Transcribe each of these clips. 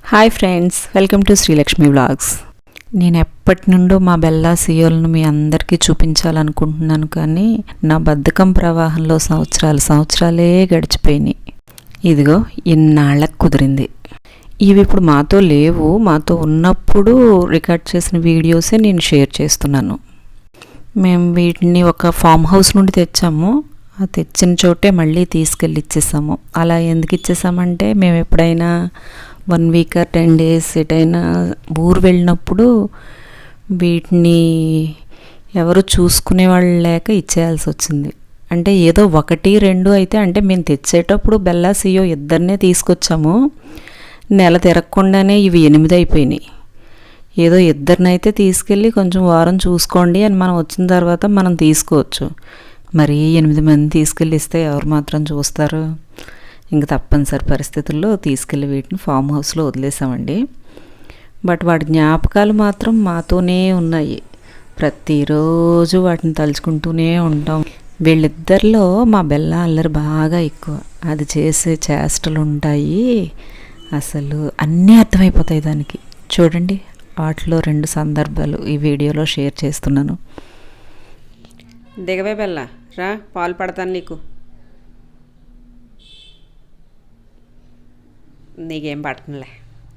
Hi friends, welcome to Srilakshmi vlogs. నేను ఎప్పటి నుండో మా బెల్లా సియోలను మీ అందరికీ చూపించాలనుకుంటున్నాను, కానీ నా బద్ధకం ప్రవాహంలో సంవత్సరాలే గడిచిపోయినాయి. ఇదిగో ఇన్నాళ్ళకు కుదిరింది. ఇవి ఇప్పుడు మాతో లేవు, మాతో ఉన్నప్పుడు రికార్డ్ చేసిన వీడియోసే నేను షేర్ చేస్తున్నాను. మేము వీటిని ఒక ఫామ్ హౌస్ నుండి తెచ్చాము. ఆ తెచ్చిన చోటే మళ్ళీ తీసుకెళ్ళి ఇచ్చేసాము. అలా ఎందుకు ఇచ్చేసామంటే, మేము ఎప్పుడైనా 1 వీక్ 10 డేస్ ఎటైనా ఊరు వెళ్ళినప్పుడు వీటిని ఎవరు చూసుకునే వాళ్ళు లేక ఇచ్చేయాల్సి వచ్చింది. అంటే ఏదో 1-2 అయితే, అంటే మేము తెచ్చేటప్పుడు బెల్లా సియో ఇద్దరినే తీసుకొచ్చాము. నెల తిరగకుండానే ఇవి 8 అయిపోయినాయి. ఏదో ఇద్దరినైతే తీసుకెళ్ళి కొంచెం వారం చూసుకోండి అని మనం వచ్చిన తర్వాత మనం తీసుకోవచ్చు. మరి 8 మంది తీసుకెళ్ళి ఇస్తే ఎవరు మాత్రం చూస్తారు? ఇంక తప్పనిసరి పరిస్థితుల్లో తీసుకెళ్ళి వీటిని ఫామ్ హౌస్లో వదిలేసామండి. బట్ వాటి జ్ఞాపకాలు మాత్రం మాతోనే ఉన్నాయి. ప్రతిరోజు వాటిని తలుచుకుంటూనే ఉంటాం. వీళ్ళిద్దరిలో మా బెల్లా అల్లరి బాగా ఎక్కువ. అది చేసే చేష్టలు ఉంటాయి, అసలు అన్నీ అర్థమైపోతాయి దానికి. చూడండి, వాటిలో 2 సందర్భాలు ఈ వీడియోలో షేర్ చేస్తున్నాను. దిగవే బెల్లా, రా పాలు పడతాను నీకు. నీకేం పట్టనులే,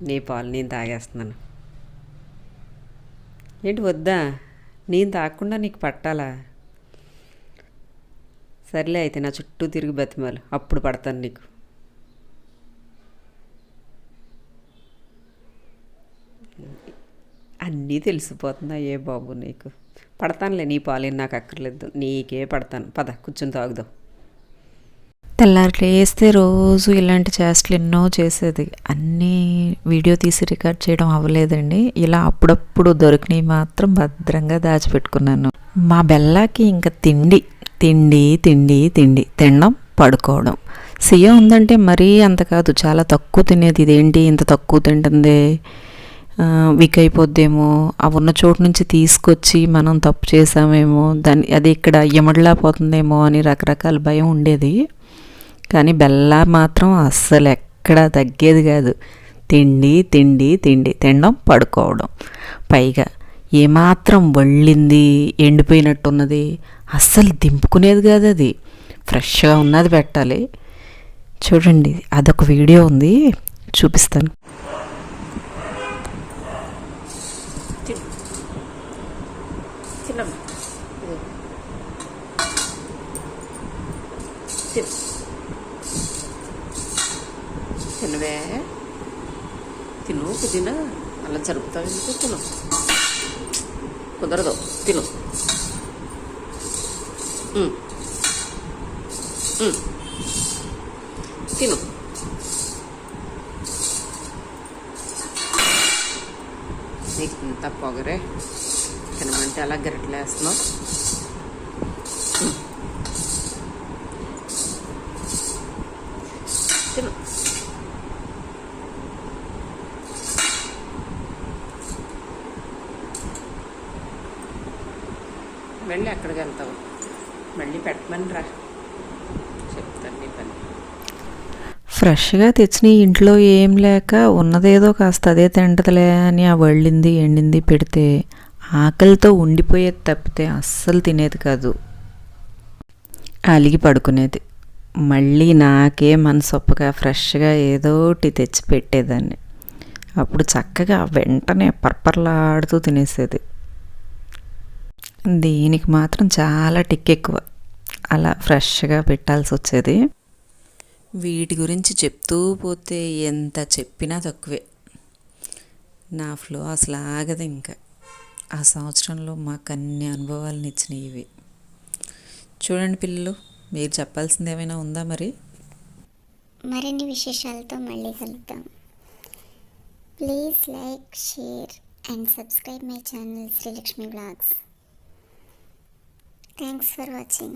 నీ పాలు నేను తాగేస్తున్నాను. ఏంటి వద్దా? నేను తాగకుండా నీకు పట్టాలా? సర్లే అయితే నా చుట్టూ తిరిగి బతిమాలు, అప్పుడు పడతాను నీకు. అన్నీ తెలిసిపోతున్నాయే బాబు నీకు. పడతానులే, నీ పాలేం నాకు అక్కర్లేదు, నీకే పడతాను. పద కూర్చొని తాగుదాం. తెల్లారి లేస్తే రోజు ఇలాంటి చేష్టలు ఎన్నో చేసేది. అన్నీ వీడియో తీసి రికార్డ్ చేయడం అవ్వలేదండి. ఇలా అప్పుడప్పుడు దొరికినవి మాత్రం భద్రంగా దాచిపెట్టుకున్నాను. మా బెల్లాకి ఇంకా తిండి తిండి తిండి తిండి తినడం, పడుకోవడం. సియో ఉందంటే మరీ అంత కాదు, చాలా తక్కువ తినేది. ఇదేంటి ఇంత తక్కువ తింటుంది, వీక్ అయిపోద్దేమో, ఆ ఉన్న చోటు నుంచి తీసుకొచ్చి మనం తప్పు చేసామేమో, అది ఇక్కడ ఎమడలా పోతుందేమో అని రకరకాల భయం ఉండేది. కానీ బెల్లా మాత్రం అస్సలు ఎక్కడా తగ్గేది కాదు. తిండి తిండి తిండి తినడం, పడుకోవడం. పైగా ఏమాత్రం వళ్ళింది, ఎండిపోయినట్టున్నది అస్సలు దింపుకునేది కాదు. అది ఫ్రెష్గా ఉన్నది పెట్టాలి. చూడండి, అదొక వీడియో ఉంది, చూపిస్తాను. తినవే, తిను. పుదీనా అలా జరుపుతావు ఎందుకు? తిను, కుదరదు. తిను. తిను. నీకు ఇంత పొగరే, తినమంటే అలా గరిటలేస్తున్నావు. తిను. వెళ్ళి ఎక్కడికి వెళ్తావు? మళ్ళీ పెట్టమని రా, చెప్తాను నీ పని. ఫ్రెష్గా తెచ్చిన ఇంట్లో ఏం లేక ఉన్నదేదో కాస్త అదే తింటదిలే అని ఆ వళ్ళింది ఎండింది పెడితే ఆకలితో ఉండిపోయేది తప్పితే అస్సలు తినేది కాదు. అలిగి పడుకునేది. మళ్ళీ నాకే మనసొప్పగా ఫ్రెష్గా ఏదోటి తెచ్చి పెట్టేదాన్ని. అప్పుడు చక్కగా వెంటనే పర్పర్లాడుతూ తినేసేది. దీనికి మాత్రం చాలా టిక్ ఎక్కువ, అలా ఫ్రెష్గా పెట్టాల్సి వచ్చేది. వీటి గురించి చెప్తూ పోతే ఎంత చెప్పినా తక్కువే. నా ఫ్లో అసలు ఆగదు. ఇంకా ఆ సంవత్సరంలో మాకు అన్ని అనుభవాలను ఇచ్చినాయి ఇవి. చూడండి పిల్లలు, మీరు చెప్పాల్సింది ఏమైనా ఉందా? మరిన్ని విశేషాలతో మళ్ళీ కలుద్దాం. Please like, share and subscribe my channel Srilakshmi vlogs. Thanks for watching.